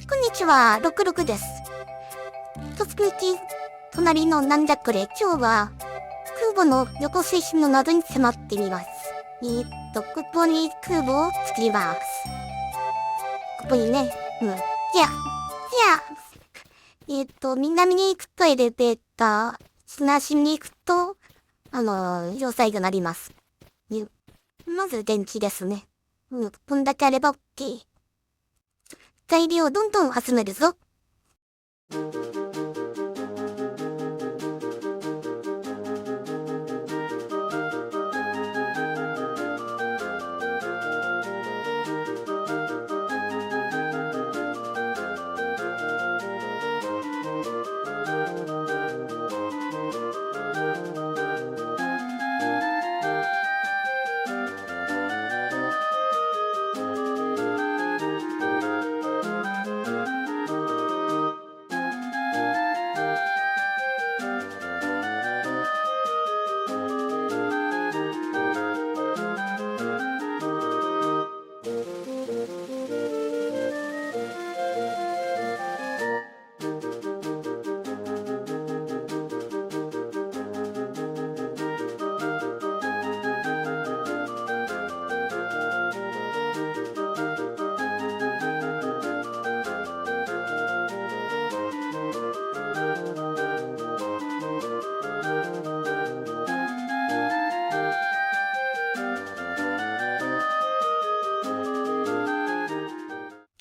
こんにちは、66です。突撃、隣のなんじゃこれ、今日は、空母の横推進の謎に迫ってみます。ここに空母を作ります。ここにね、南に行くとエレベーター、東に行くと、要塞がなります。まず電池ですね。こんだけあれば OK。材料をどんどん集めるぞ。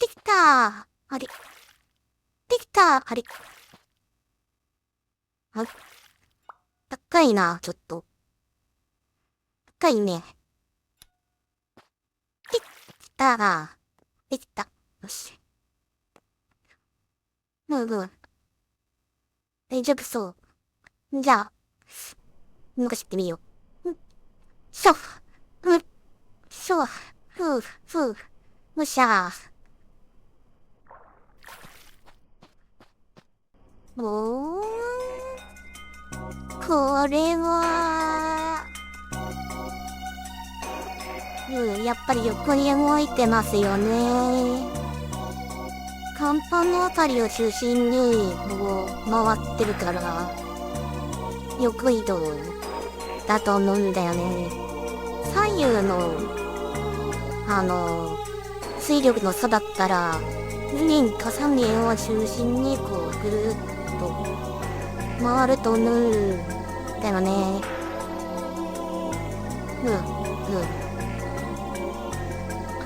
できたあれ。できたあれ。高いな、ちょっと。高いね。できた。できた。よし。大丈夫そう。じゃあ、動かしてみよう。しょ、しょ、むしゃおー、これは、やっぱり横に動いてますよね。甲板のあたりを中心に、回ってるから、横移動だと思うんだよね。左右の、水力の差だったら、2年か3年を中心にぐるっと回ると思うんだよね。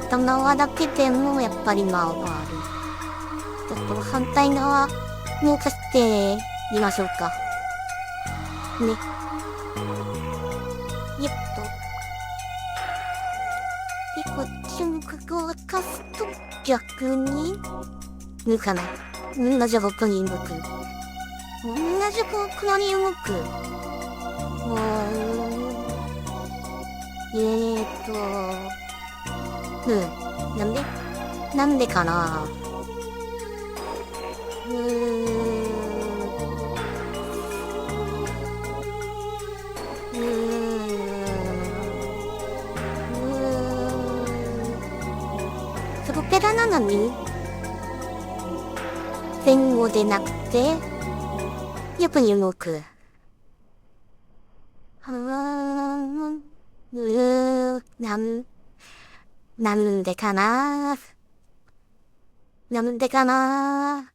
片側だけでもやっぱり回る。ちょっと反対側動かしてみましょうか。ね。よっと。で、こっちの角をかすと逆に動かない。同じ方向に動く。同じ方向に動く。なんでかな。プロペラなのに前後でなくて横に動く。なんでかな。なんでかな。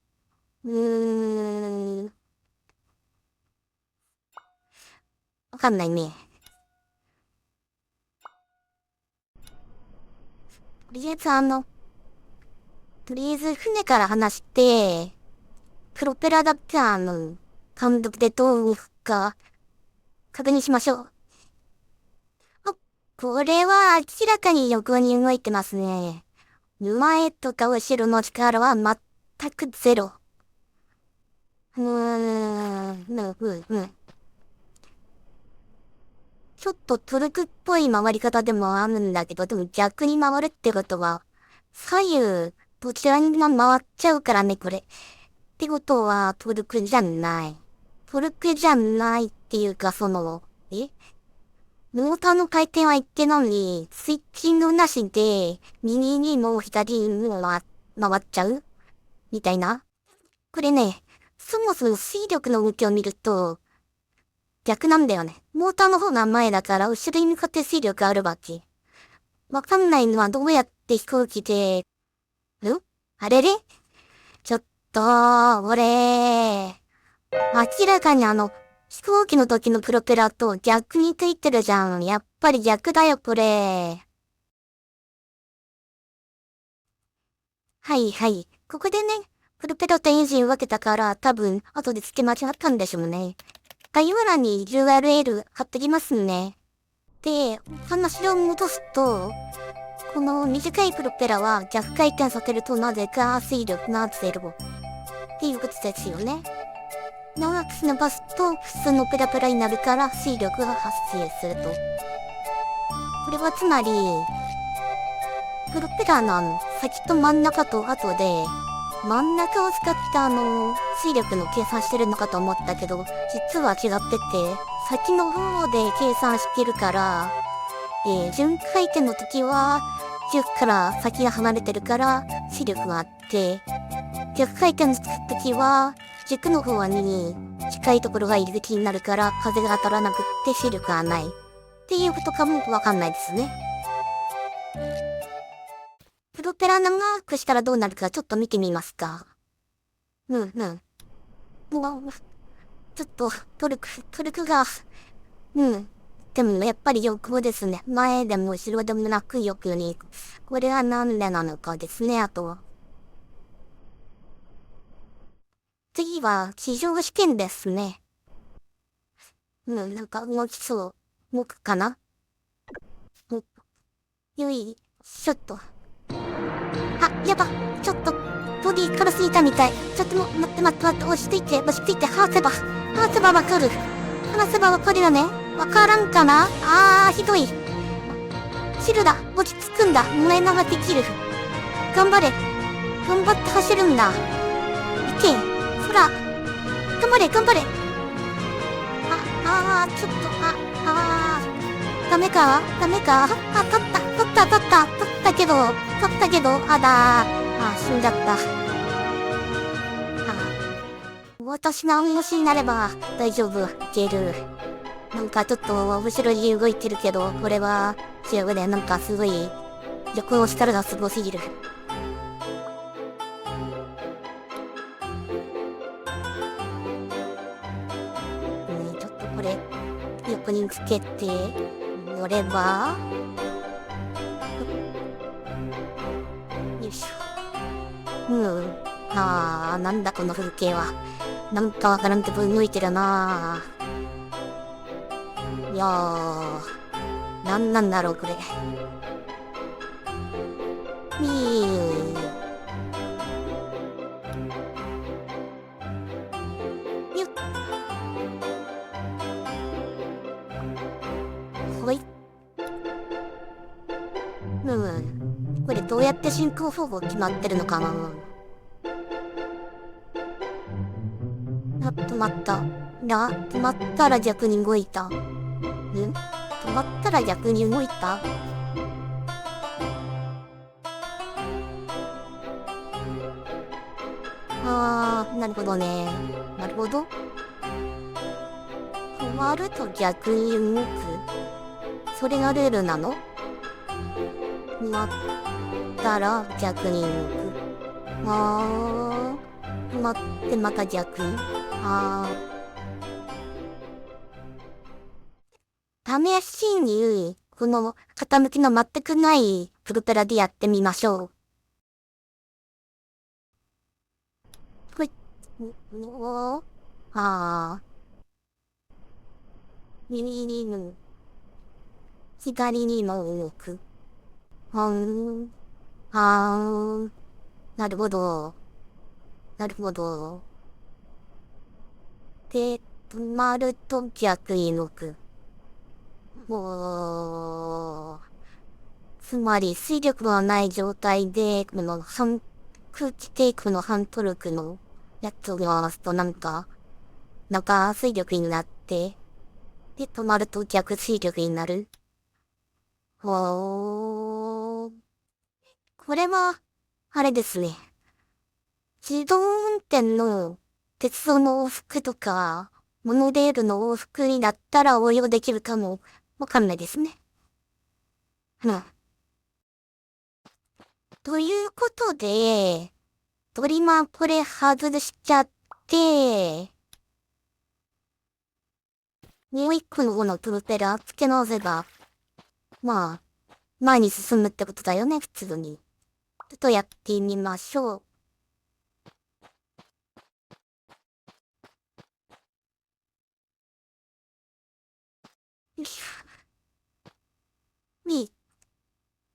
わかんないね。とりあえず船から離して、プロペラだって監督でどう動くか、確認しましょう。これは明らかに横に動いてますね。前とか後ろの力は全くゼロ。ちょっとトルクっぽい回り方でもあるんだけど、でも逆に回るってことは、左右、どちらにも回っちゃうからね、これ。ってことは、トルクじゃない。トルクじゃないっていうか、モーターの回転は一定なのに、スイッチングなしで、右にも左にも回っちゃうみたいな。これね、そもそも水力の動きを見ると、逆なんだよね。モーターの方が前だから、後ろに向かって水力あるわけ。わかんないのはどうやって飛行機で、あれれちょっと、俺、明らかに飛行機の時のプロペラと逆についてるじゃん。やっぱり逆だよ、これ。はいはい。ここでね、プロペラとエンジン分けたから、多分、後で付け間違ったんでしょうね。概要欄に URL 貼ってきますね。で、話を戻すと、この短いプロペラは逆回転させるとなぜか水力がゼロ。っていうことですよね。長く伸ばすと普通のペラペラになるから水力が発生すると。これはつまり、プロペラの先と真ん中と後で、真ん中を使って水力の計算してるのかと思ったけど、実は違ってて、先の方で計算してるから、順回転の時は、軸から先が離れてるから、水力があって、逆回転する時は、軸の方に近いところが入り口になるから、風が当たらなくって水力がない。っていうことかもわかんないですね。プロペラ長くしたらどうなるかちょっと見てみますか。もう、ちょっと、トルクが、でもやっぱり欲ですね。前でも後ろでもなく欲に。これはなんでなのかですね、あと。次は、地上試験ですね。なんか動きそう。動くかなよいしょっと。やば。ちょっと、ボディ軽すぎたみたい。ちょっと待って、落ち着いて、話せばわかる。話せばわかるよね。わからんかなひどい。チルだ。落ち着くんだ。胸長できる。頑張れ。頑張って走るんだ。いけ。ほら。頑張れ。ちょっと、ダメか取ったけど、死んじゃった。私が重しになれば大丈夫、いける。なんかちょっと後ろに動いてるけど、これは違うね。なんかすごい、旅行したらがすごすぎる。ちょっとこれ、横につけて、乗れば、よいしょ。なんだこの風景は。なんかわからんけど動いてるなぁ。いやー、なんだろうこれ。よっ。ほい。これどうやって進行方法決まってるのかな。止まった。止まったら逆に動いた。止まったら逆に動いた。なるほどね。なるほど。止まると逆に動く。それがルールなの？止まったら逆に動く。止まってまた逆に。試しに、この傾きの全くないプロペラでやってみましょう。ほい。右に向く。左にも動く。なるほど。で、止まると逆に動く。つまり水力がない状態で、空気抵抗の反トルクのやつを回すとなんか水力になって、で、止まると逆水力になる。これは、あれですね。自動運転の鉄道の往復とか、モノレールの往復になったら応用できるかもわかんないですね。ということで、トリマーこれ外しちゃって、もう一個の方のプロペラ付け直せば、まあ、前に進むってことだよね、普通に。ちょっとやってみましょう。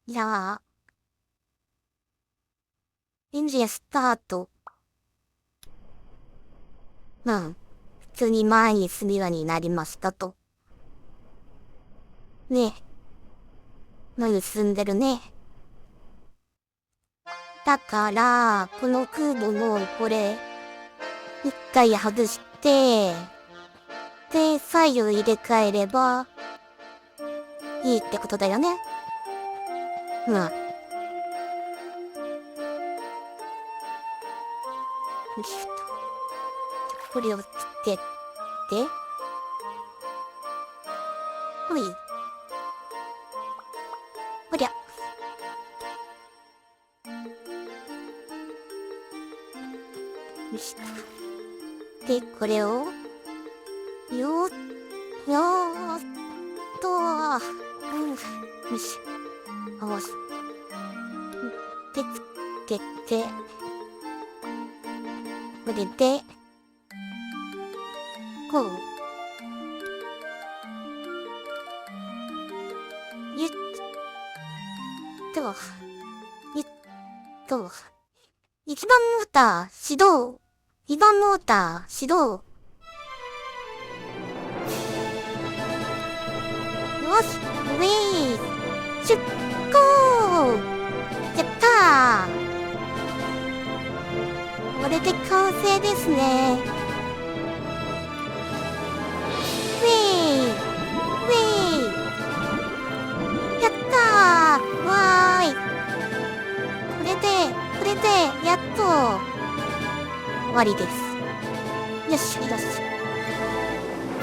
じゃあ、エンジンスタート。普通に前に進むようになりましたと。ねえ。前に進んでるね。だから、この空母もこれ、一回外して、で、左右入れ替えれば、いいってことだよね。よしと。これをつけて、ほい。ほりゃ。よしと。で、これを、よーっと、よし。よし。で、つけて、これで、こう。ゆっと、一番モーター、始動。二番モーター、始動。よし、ウェイ、出航。やったー。これで完成ですね。ウェイ、やったー。わーい。これで、やっと、終わりです。よし、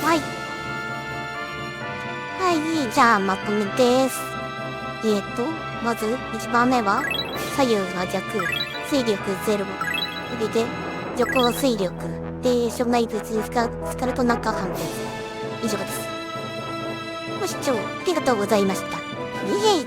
はい。はい、じゃあまとめです。まず、1番目は、左右が逆、水力0。これで、徐行水力。で、障害物に使うと中半分。以上です。ご視聴ありがとうございました。イエイ